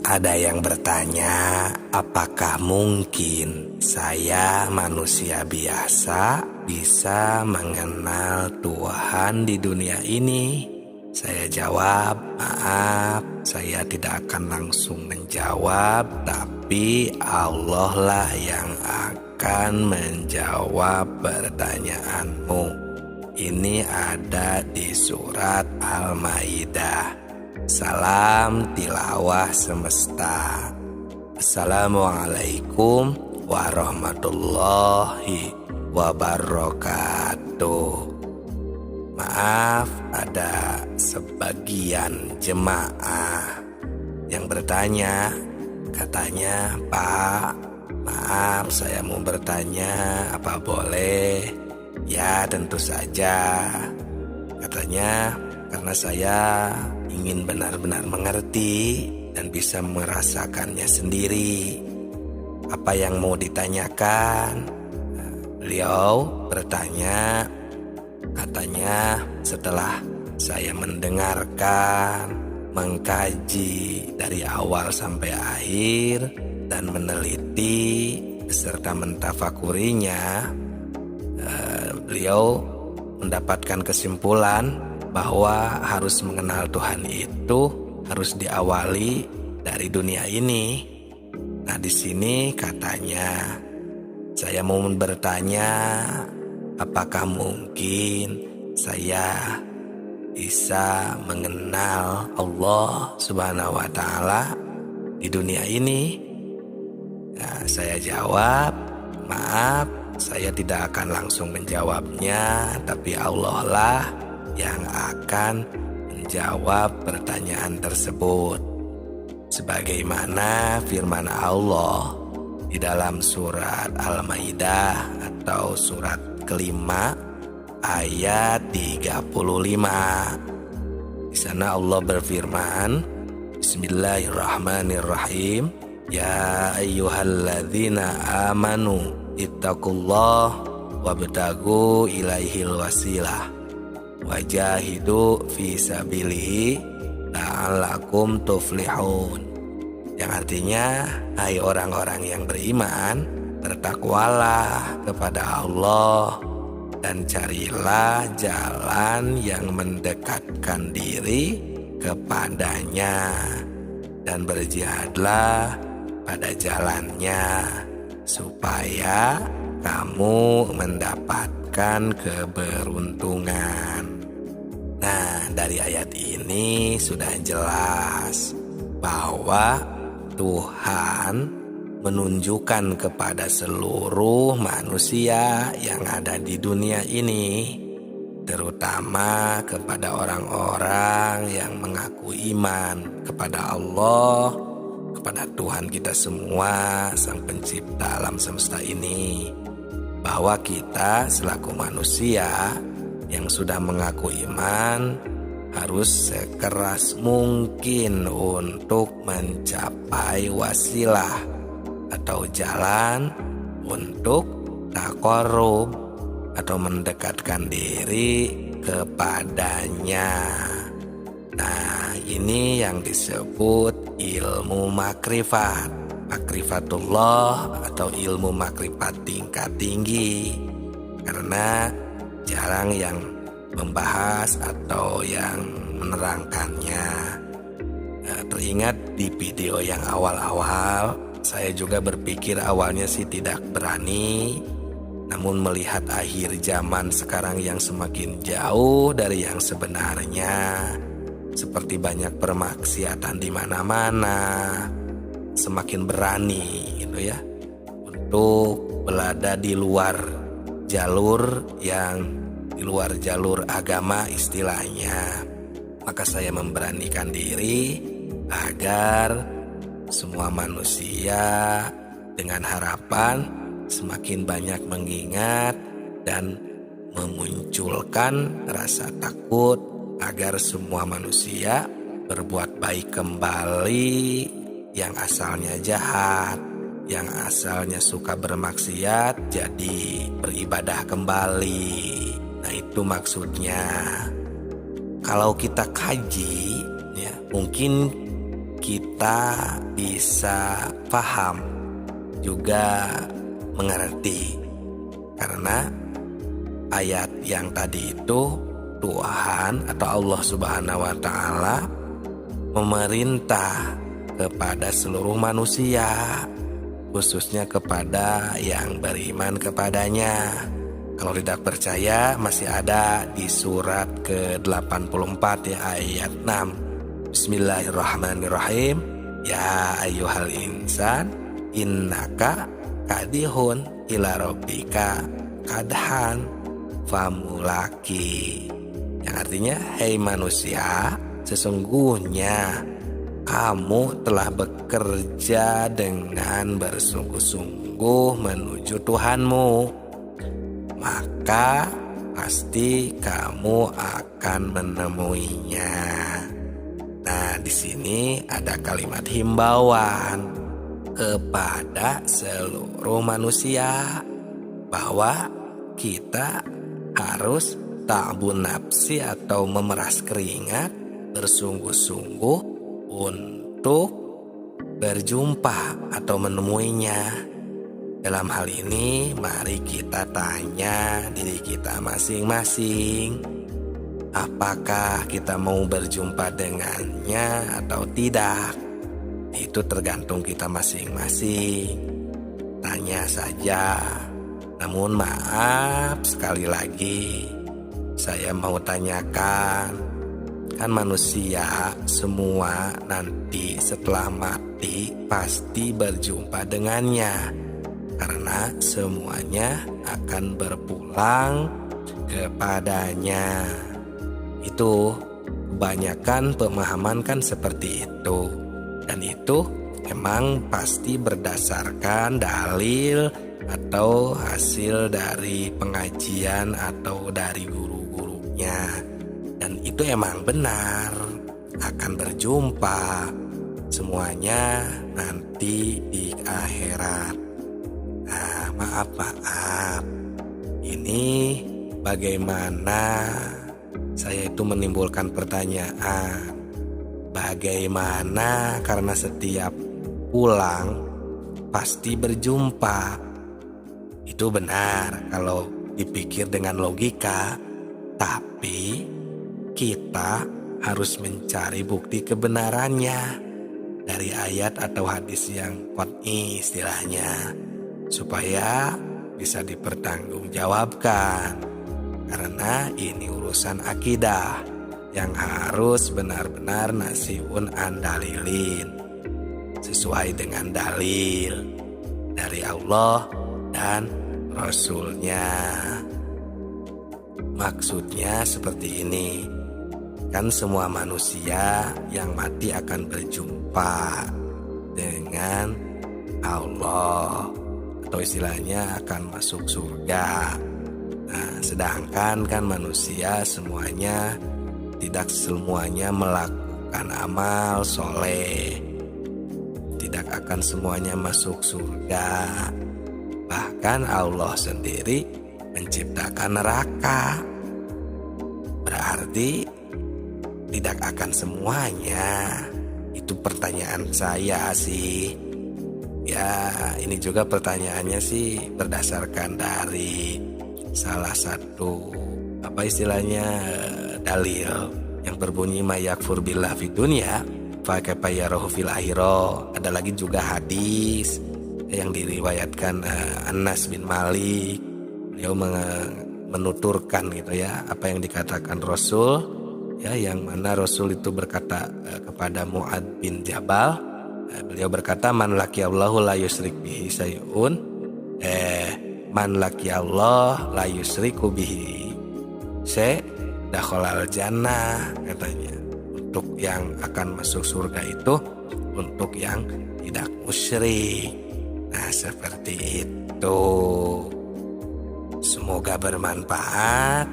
Ada yang bertanya, apakah mungkin saya manusia biasa bisa mengenal Tuhan di dunia ini? Saya jawab, maaf, saya tidak akan langsung menjawab, tapi Allah lah yang akan menjawab pertanyaanmu. Ini ada di surat Al-Maidah. Salam tilawah semesta. Assalamualaikum warahmatullahi wabarakatuh. Maaf, ada sebagian jemaah yang bertanya, katanya, Pak, maaf saya mau bertanya, apa boleh? Ya, tentu saja. Katanya, karena saya ingin benar-benar mengerti dan bisa merasakannya sendiri. Apa yang mau ditanyakan? Beliau bertanya, katanya setelah saya mendengarkan, mengkaji dari awal sampai akhir dan meneliti beserta mentafakurinya, beliau mendapatkan kesimpulan bahwa harus mengenal Tuhan itu harus diawali dari dunia ini. Nah, di sini katanya saya mau bertanya, apakah mungkin saya bisa mengenal Allah Subhanahu wa Ta'ala di dunia ini? Nah, saya jawab, maaf, saya tidak akan langsung menjawabnya, tapi Allah lah yang akan menjawab pertanyaan tersebut. Sebagaimana firman Allah di dalam surat Al-Maidah atau surat kelima ayat 35. Di sana Allah berfirman, Bismillahirrahmanirrahim. Ya ayyuhalladzina amanu ittaqullah wabtagu ilaihil wasilah wajahidu fi sabilihi la'allakum tuflihun. Yang artinya, hai orang-orang yang beriman, bertakwalah kepada Allah dan carilah jalan yang mendekatkan diri kepadanya dan berjihadlah pada jalannya supaya kamu mendapatkan keberuntungan. Nah, dari ayat ini sudah jelas bahwa Tuhan menunjukkan kepada seluruh manusia yang ada di dunia ini, terutama kepada orang-orang yang mengaku iman kepada Allah, kepada Tuhan kita semua, Sang Pencipta alam semesta ini, bahwa kita selaku manusia yang sudah mengaku iman harus sekeras mungkin untuk mencapai wasilah atau jalan untuk taqarrub atau mendekatkan diri kepadanya. Nah, ini yang disebut ilmu makrifat, makrifatullah atau ilmu makrifat tingkat tinggi, karena jarang yang membahas atau yang menerangkannya. Nah, teringat di video yang awal-awal, saya juga berpikir awalnya sih tidak berani, namun melihat akhir zaman sekarang yang semakin jauh dari yang sebenarnya, seperti banyak permaksiatan di mana-mana, semakin berani gitu ya untuk berada di luar jalur agama istilahnya. Maka saya memberanikan diri agar semua manusia dengan harapan semakin banyak mengingat dan memunculkan rasa takut agar semua manusia berbuat baik kembali, yang asalnya jahat, yang asalnya suka bermaksiat jadi beribadah kembali. Nah, itu maksudnya. Kalau kita kaji ya, mungkin kita bisa paham juga mengerti. Karena ayat yang tadi itu Tuhan atau Allah Subhanahu wa Ta'ala memerintah kepada seluruh manusia, khususnya kepada yang beriman kepadanya. Kalau tidak percaya, masih ada di surat ke-84 ya, ayat 6. Bismillahirrahmanirrahim. Ya ayyuhal insan innaka kadihun ila rabbika kadhan famulaki. Yang artinya, hei manusia, sesungguhnya kamu telah bekerja dengan bersungguh-sungguh menuju Tuhanmu, maka pasti kamu akan menemuinya. Nah, di sini ada kalimat himbauan kepada seluruh manusia bahwa kita harus ta'bun nafsi atau memeras keringat, bersungguh-sungguh untuk berjumpa atau menemuinya. Dalam hal ini, mari kita tanya diri kita masing-masing, apakah kita mau berjumpa dengannya atau tidak? Itu tergantung kita masing-masing. Tanya saja. Namun maaf, sekali lagi saya mau tanyakan, kan manusia semua nanti setelah mati pasti berjumpa dengannya, karena semuanya akan berpulang kepadanya. Itu kebanyakan pemahaman kan seperti itu. Dan itu emang pasti berdasarkan dalil atau hasil dari pengajian atau dari guru-gurunya. Dan itu emang benar akan berjumpa semuanya nanti di akhirat. Nah, maaf, ini bagaimana saya itu menimbulkan pertanyaan, bagaimana karena setiap pulang pasti berjumpa. Itu benar kalau dipikir dengan logika, tapi kita harus mencari bukti kebenarannya dari ayat atau hadis yang qat'i istilahnya, supaya bisa dipertanggungjawabkan. Karena ini urusan akidah yang harus benar-benar nasiun an dalilin, sesuai dengan dalil dari Allah dan Rasulnya. Maksudnya seperti ini, kan semua manusia yang mati akan berjumpa dengan Allah, atau istilahnya akan masuk surga. Nah, sedangkan kan manusia semuanya tidak semuanya melakukan amal soleh, tidak akan semuanya masuk surga. Bahkan Allah sendiri menciptakan neraka. Berarti tidak akan semuanya. Itu pertanyaan saya sih. Ya, ini juga pertanyaannya sih berdasarkan dari salah satu dalil yang berbunyi mayakfur billah fid dunya fa kaifa yarahu fil akhirah. Ada lagi juga hadis yang diriwayatkan Anas bin Malik. Beliau menuturkan gitu ya apa yang dikatakan Rasul, ya, yang mana Rasul itu berkata kepada Mu'ad bin Jabal. Beliau berkata, man laqiyallahu la yusyrik bihi syai'un, man laqiyallahu la yusyriku bihi dakhalal jannah, katanya. Untuk yang akan masuk surga itu untuk yang tidak musyrik. Nah, seperti itu. Semoga bermanfaat.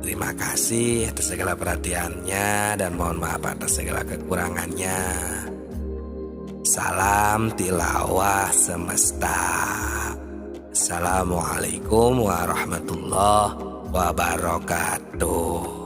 Terima kasih atas segala perhatiannya dan mohon maaf atas segala kekurangannya. Salam tilawah semesta. Assalamualaikum warahmatullahi wabarakatuh.